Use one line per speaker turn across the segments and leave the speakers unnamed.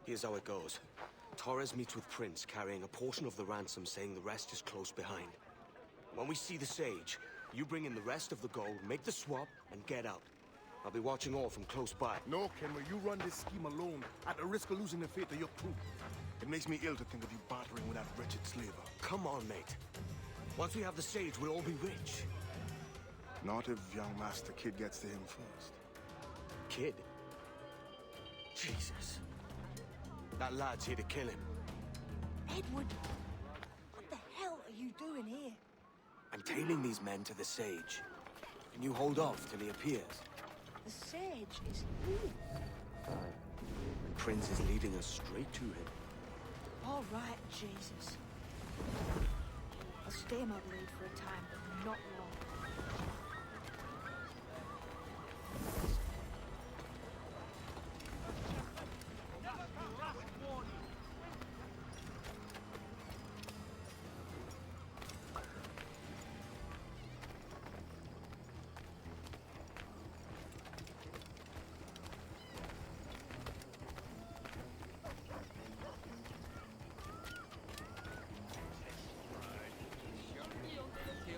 Here's how it goes. Torres meets with Prince, carrying a portion of the ransom, saying the rest is close behind. When we see the Sage, you bring in the rest of the gold, make the swap, and get out. I'll be watching all from close by.
No, Kenway, you run this scheme alone, at the risk of losing the faith of your crew. It makes me ill to think of you bartering with that wretched slaver.
Come on, mate. Once we have the Sage, we'll all be rich.
Not if young Master Kid gets to him first.
Kid? Jesus. That lad's here to kill him.
Edward, what the hell are you doing here?
I'm tailing these men to the Sage. Can you hold off till he appears?
The Sage is here.
Prince is leading us straight to him.
All right, Jesus. I'll stay my blade for a time, but not long.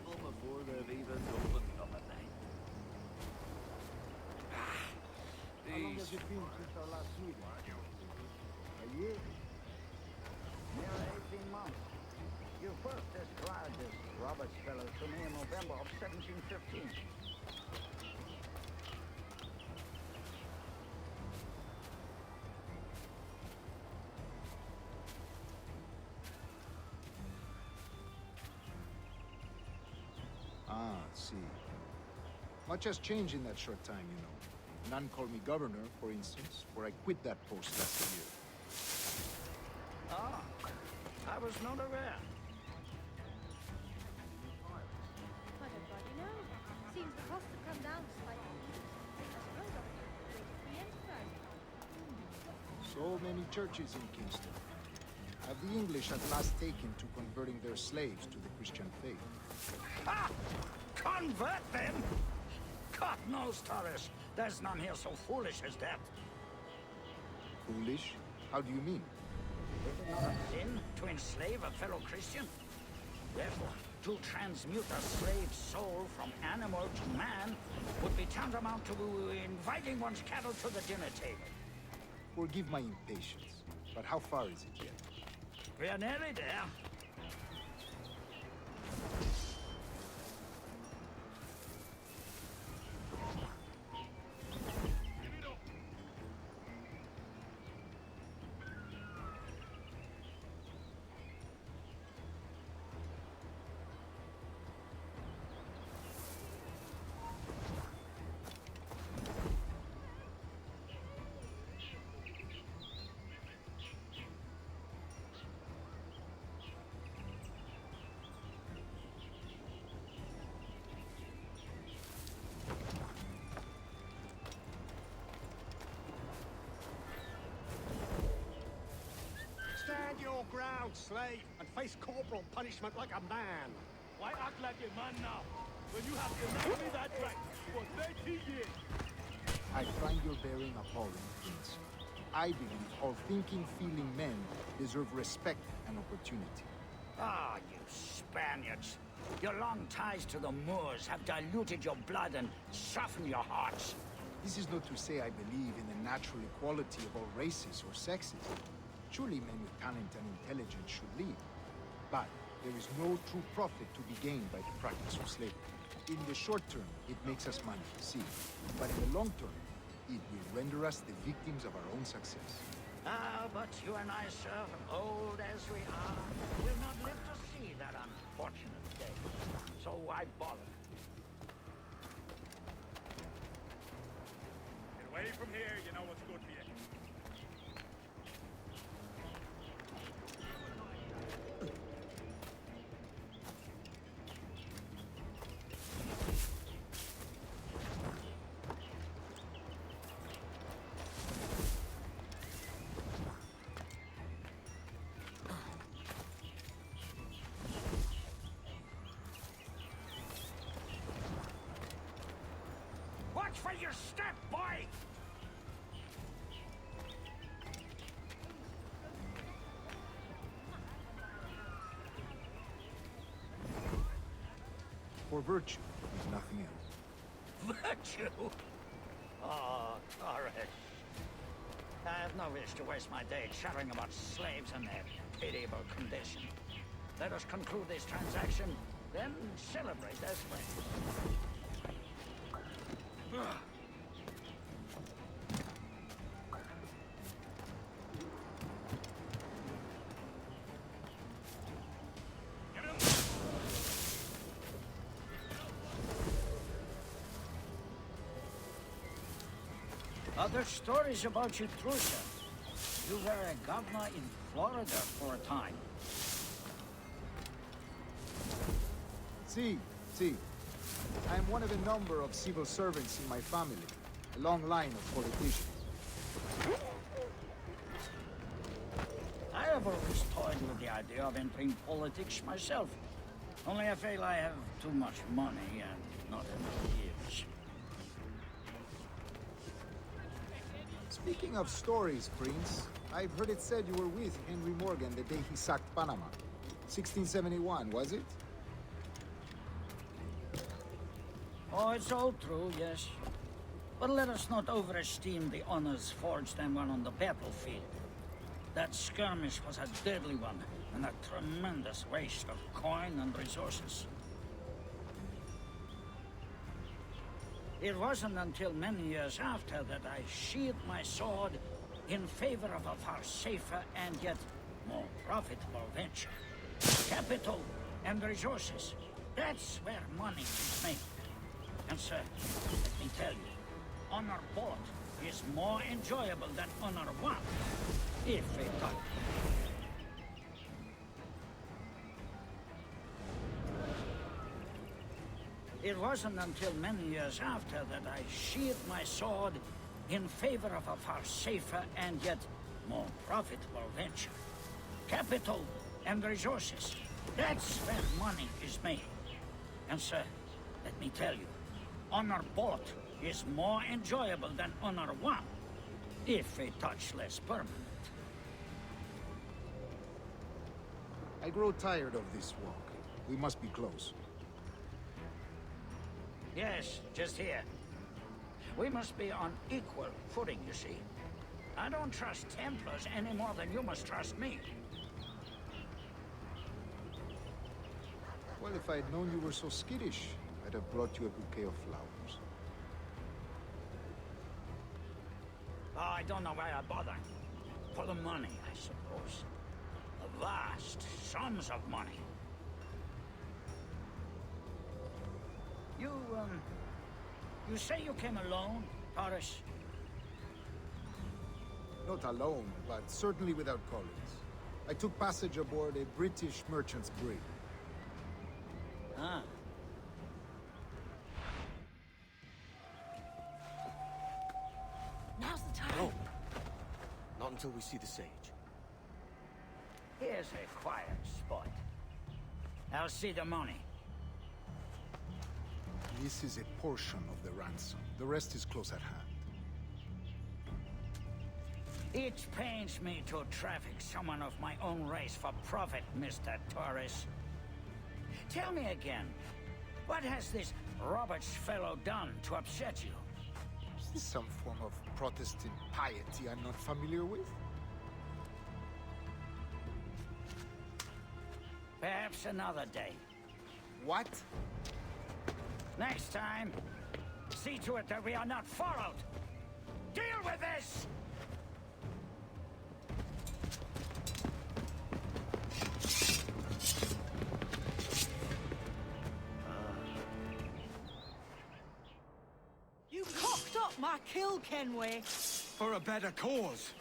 Before they've even opened up a night.
How long has it been since our last meeting? A year? Nearly 18 months. You first described this Roberts fellow to me in November of 1715.
Ah, see. Much has changed in that short time, you know. None called me governor, for instance, for I quit that post last year.
Ah, I was not aware.
I don't bloody know. Seems the cost have come down slightly. I suppose I'll wait for the enterprise.
So many churches in Kingston. Have the English at last taken to converting their slaves to the Christian faith?
Ah! Convert them? God knows, Torres. There's none here so foolish as that.
Foolish? How do you mean?
Is it not a sin to enslave a fellow Christian? Therefore, to transmute a slave soul from animal to man would be tantamount to inviting one's cattle to the dinner table.
Forgive my impatience, but how far is it yet?
We are nearly there.
Stand your ground, slave, and face corporal punishment like a man.
Why act like a man now, when you have denied me that right for 30 years?
I find your bearing appalling, Prince. I believe all thinking, feeling men deserve respect and opportunity.
Ah, you Spaniards. Your long ties to the Moors have diluted your blood and softened your hearts.
This is not to say I believe in the natural equality of all races or sexes. Surely men with talent and intelligence should lead. But there is no true profit to be gained by the practice of slavery. In the short term, it makes us money, see. But in the long term, it will render us the victims of our own success.
Ah, but you and I, sir, old as we are, will not live to see that unfortunate day. So why bother?
Get away from here, you know what's good for you.
Watch for your step, boy!
for virtue, if nothing else.
Virtue? Oh, Torres. I have no wish to waste my day chattering about slaves and their pitiable condition. Let us conclude this transaction, then celebrate as friends. Other stories about you, Trucia. You were a governor in Florida for a time.
See. I am one of a number of civil servants in my family. A long line of politicians.
I have always toyed with the idea of entering politics myself. Only I feel I have too much money and not enough years.
Speaking of stories, Prince, I've heard it said you were with Henry Morgan the day he sacked Panama. 1671, was it?
Oh, it's all true, yes. But let us not overesteem the honors forged and won on the battlefield. That skirmish was a deadly one, and a tremendous waste of coin and resources. It wasn't until many years after that I sheathed my sword in favor of a far safer and yet more profitable venture. Capital and resources. That's where money is made. And sir, let me tell you, honor bought is more enjoyable than honor won, if it does. It wasn't until many years after that I sheathed my sword in favor of a far safer and yet more profitable venture. Capital and resources. That's where money is made. And sir, let me tell you, honor bought is more enjoyable than honor won, if a touch less permanent.
I grow tired of this walk. We must be close.
Yes, just here. We must be on equal footing, you see. I don't trust Templars any more than you must trust me.
Well, if I'd known you were so skittish, I'd have brought you a bouquet of flowers.
Oh, I don't know why I bother. For the money, I suppose. The vast sums of money. You say you came alone, Torres?
Not alone, but certainly without colleagues. I took passage aboard a British merchant's brig.
Ah.
Now's the time.
No. Not until we see the sage.
Here's a quiet spot. I'll see the money.
This is a portion of the ransom. The rest is close at hand.
It pains me to traffic someone of my own race for profit, Mr. Torres. Tell me again, what has this Roberts fellow done to upset you?
Is this some form of Protestant piety I'm not familiar with?
Perhaps another day.
What?
Next time, see to it that we are not followed. Deal with this!
You cocked up my kill, Kenway.
For a better cause.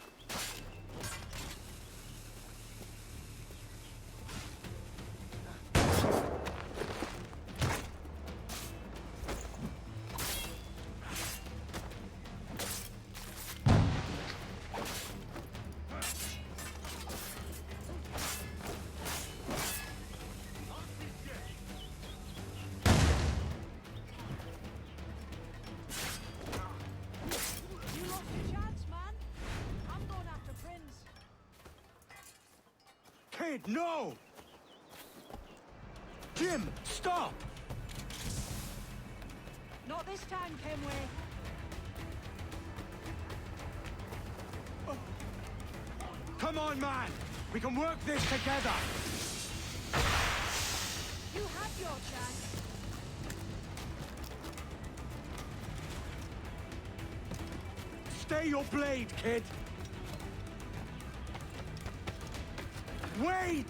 You lost your chance, man. I'm going after Prince.
Kid, no! Jim, stop!
Not this time, Kenway.
Come on, man! We can work this together!
You had your chance.
Stay your blade, kid! Wait!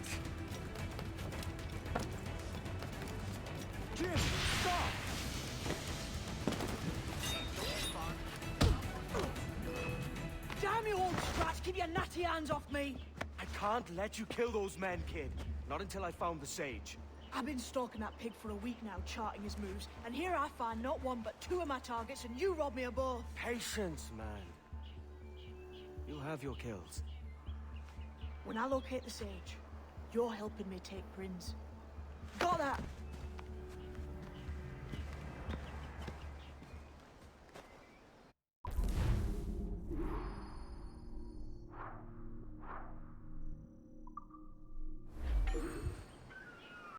Jim, stop!
Damn you, old scratch! Keep your natty hands off me!
I can't let you kill those men, kid. Not until I found the sage.
I've been stalking that pig for a week now, charting his moves, and here I find not one but two of my targets, and you rob me of both.
Patience, man. You'll have your kills.
When I locate the sage, you're helping me take Prince. Got that?